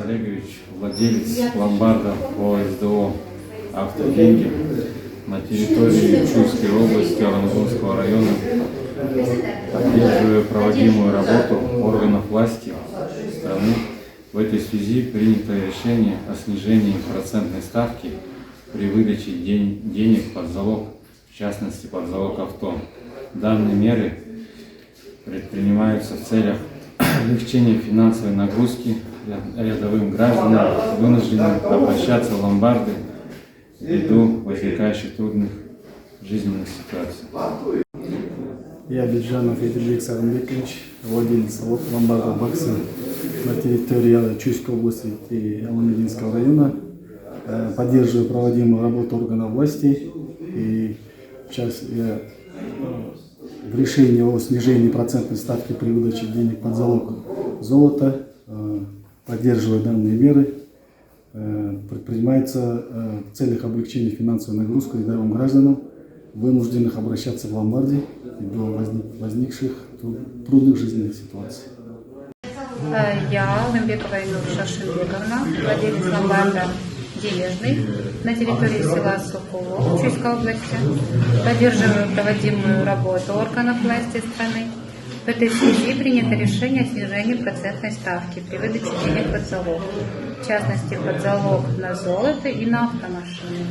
Олегович, владелец ломбарда ОСДО «Автоденьги» на территории Чуйской области Аламгунского района, поддерживая проводимую работу органов власти страны. В этой связи принято решение о снижении процентной ставки при выдаче денег под залог, в частности под залог авто. Данные меры предпринимаются в целях облегчения финансовой нагрузки рядовым гражданам, вынужденным обращаться в ломбарды ввиду возникающих трудных жизненных ситуаций. Я Биджанов Едельбек Сагынбекович, владелец ломбарда «Баксы» на территории Чуйской области и Аламединского района. Поддерживаю проводимую работу органов власти и сейчас я в решении о снижении процентной ставки при выдаче денег под залог золота, поддерживая данные меры, предпринимается в целях облегчения финансовой нагрузки рядовым гражданам, вынужденных обращаться в ломбарды до возникших трудных жизненных ситуаций. Я, Лымбекова Инуша Шимбековна, владелец ломбарда «Дележный» на территории села Соколов Чуйской области. Поддерживаю проводимую работу органов власти страны. В этой связи принято решение о снижении процентной ставки при выдаче денег под залог, в частности под залог на золото и на автомашины.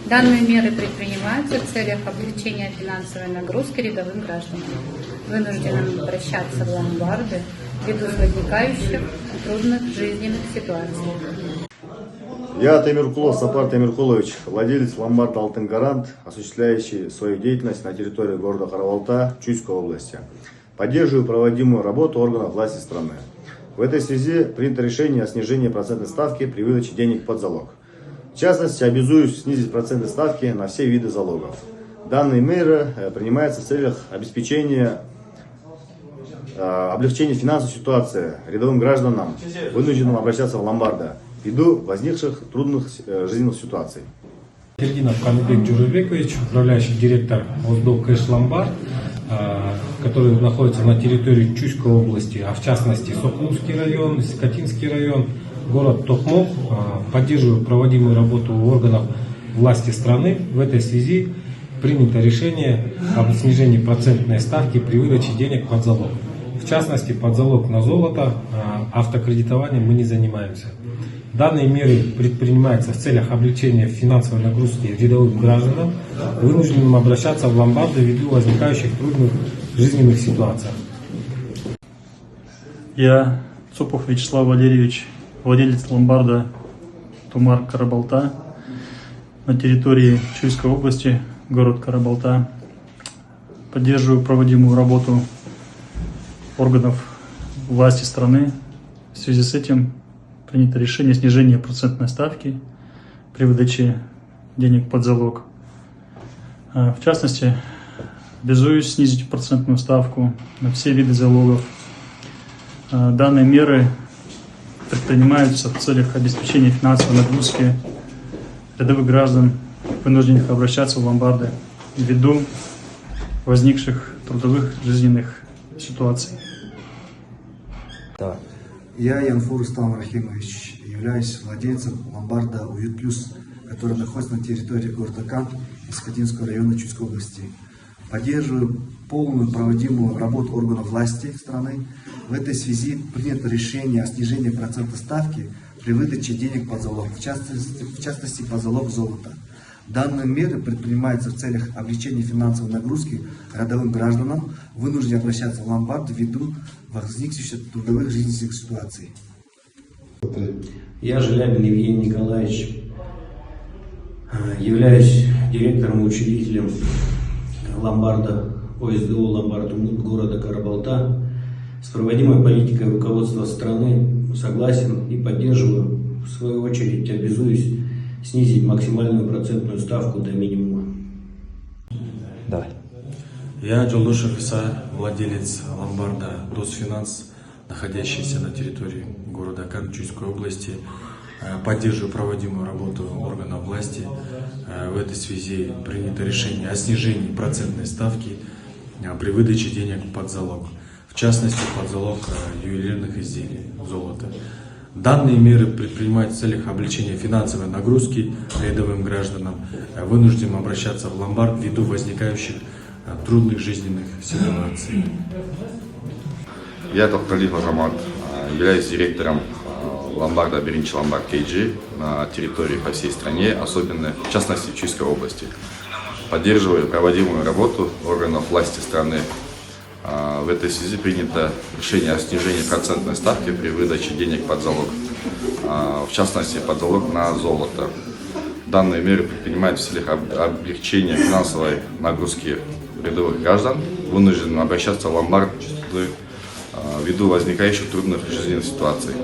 Данные меры предпринимаются в целях облегчения финансовой нагрузки рядовым гражданам, вынужденным обращаться в ломбарды ввиду возникающих трудных жизненных ситуаций. Я Темиркулов Сапар Темиркулович, владелец ломбарда «Алтын Гарант», осуществляющий свою деятельность на территории города Карабалта Чуйской области. Поддерживаю проводимую работу органов власти страны. В этой связи принято решение о снижении процентной ставки при выдаче денег под залог. В частности, обязуюсь снизить процентные ставки на все виды залогов. Данные меры принимаются в целях обеспечения облегчения финансовой ситуации рядовым гражданам, вынужденным обращаться в ломбарды ввиду возникших трудных жизненных ситуаций. Серединов Камилбек Джурбекович, управляющий директор ОСДО «Кэш Ломбард», который находится на территории Чуйской области, а в частности Сокуловский район, Скатинский район, город Токмок. Поддерживаю проводимую работу органов власти страны. В этой связи принято решение об снижении процентной ставки при выдаче денег под залог. В частности, под залог на золото, автокредитованием мы не занимаемся. Данные меры предпринимаются в целях облегчения финансовой нагрузки рядовым гражданам, вынужденным обращаться в ломбарды ввиду возникающих трудных жизненных ситуаций. Я Цупов Вячеслав Валерьевич, владелец ломбарда «Тумар Карабалта» на территории Чуйской области, город Карабалта. Поддерживаю проводимую работу органов власти страны. В связи с этим принято решение о снижении процентной ставки при выдаче денег под залог. В частности, обязуюсь снизить процентную ставку на все виды залогов. Данные меры предпринимаются в целях обеспечения финансовой нагрузки рядовых граждан, вынужденных обращаться в ломбарды ввиду возникших трудовых жизненных ситуаций. Я Янфур Рустам Рахимович, являюсь владельцем ломбарда «Уют Плюс», который находится на территории города Кант и Скатинского района Чуйской области. Поддерживаю полную проводимую работу органов власти страны. В этой связи принято решение о снижении процентной ставки при выдаче денег под залог, в частности под залог золота. Данные меры предпринимаются в целях облегчения финансовой нагрузки рядовым гражданам, вынужденным обращаться в ломбарды ввиду возникших трудовых жизненных ситуаций. Я Желябин Евгений Николаевич, являюсь директором и учредителем ломбарда ОСДО «Ломбард Умут» города Карабалта. С проводимой политикой руководства страны согласен и поддерживаю. В свою очередь обязуюсь снизить максимальную процентную ставку до минимума. Давай. Я Джолдошев Иса, владелец ломбарда «Досфинанс», находящийся на территории города Кан Чуйской области. Поддерживаю проводимую работу органов власти. В этой связи принято решение о снижении процентной ставки при выдаче денег под залог. В частности, под залог ювелирных изделий, золота. Данные меры предпринимаются в целях облегчения финансовой нагрузки рядовым гражданам, вынужденным обращаться в ломбард ввиду возникающих трудных жизненных ситуаций. Я Тоқталиев Азамат, являюсь директором ломбарда Биринчи ломбард KG на территории по всей стране, особенно в частности в Чуйской области. Поддерживаю проводимую работу органов власти страны. В этой связи принято решение о снижении процентной ставки при выдаче денег под залог, в частности под залог на золото. Данные меры предпринимают в целях облегчения финансовой нагрузки рядовых граждан, вынужденным обращаться в ломбарды ввиду возникающих трудных жизненных ситуаций.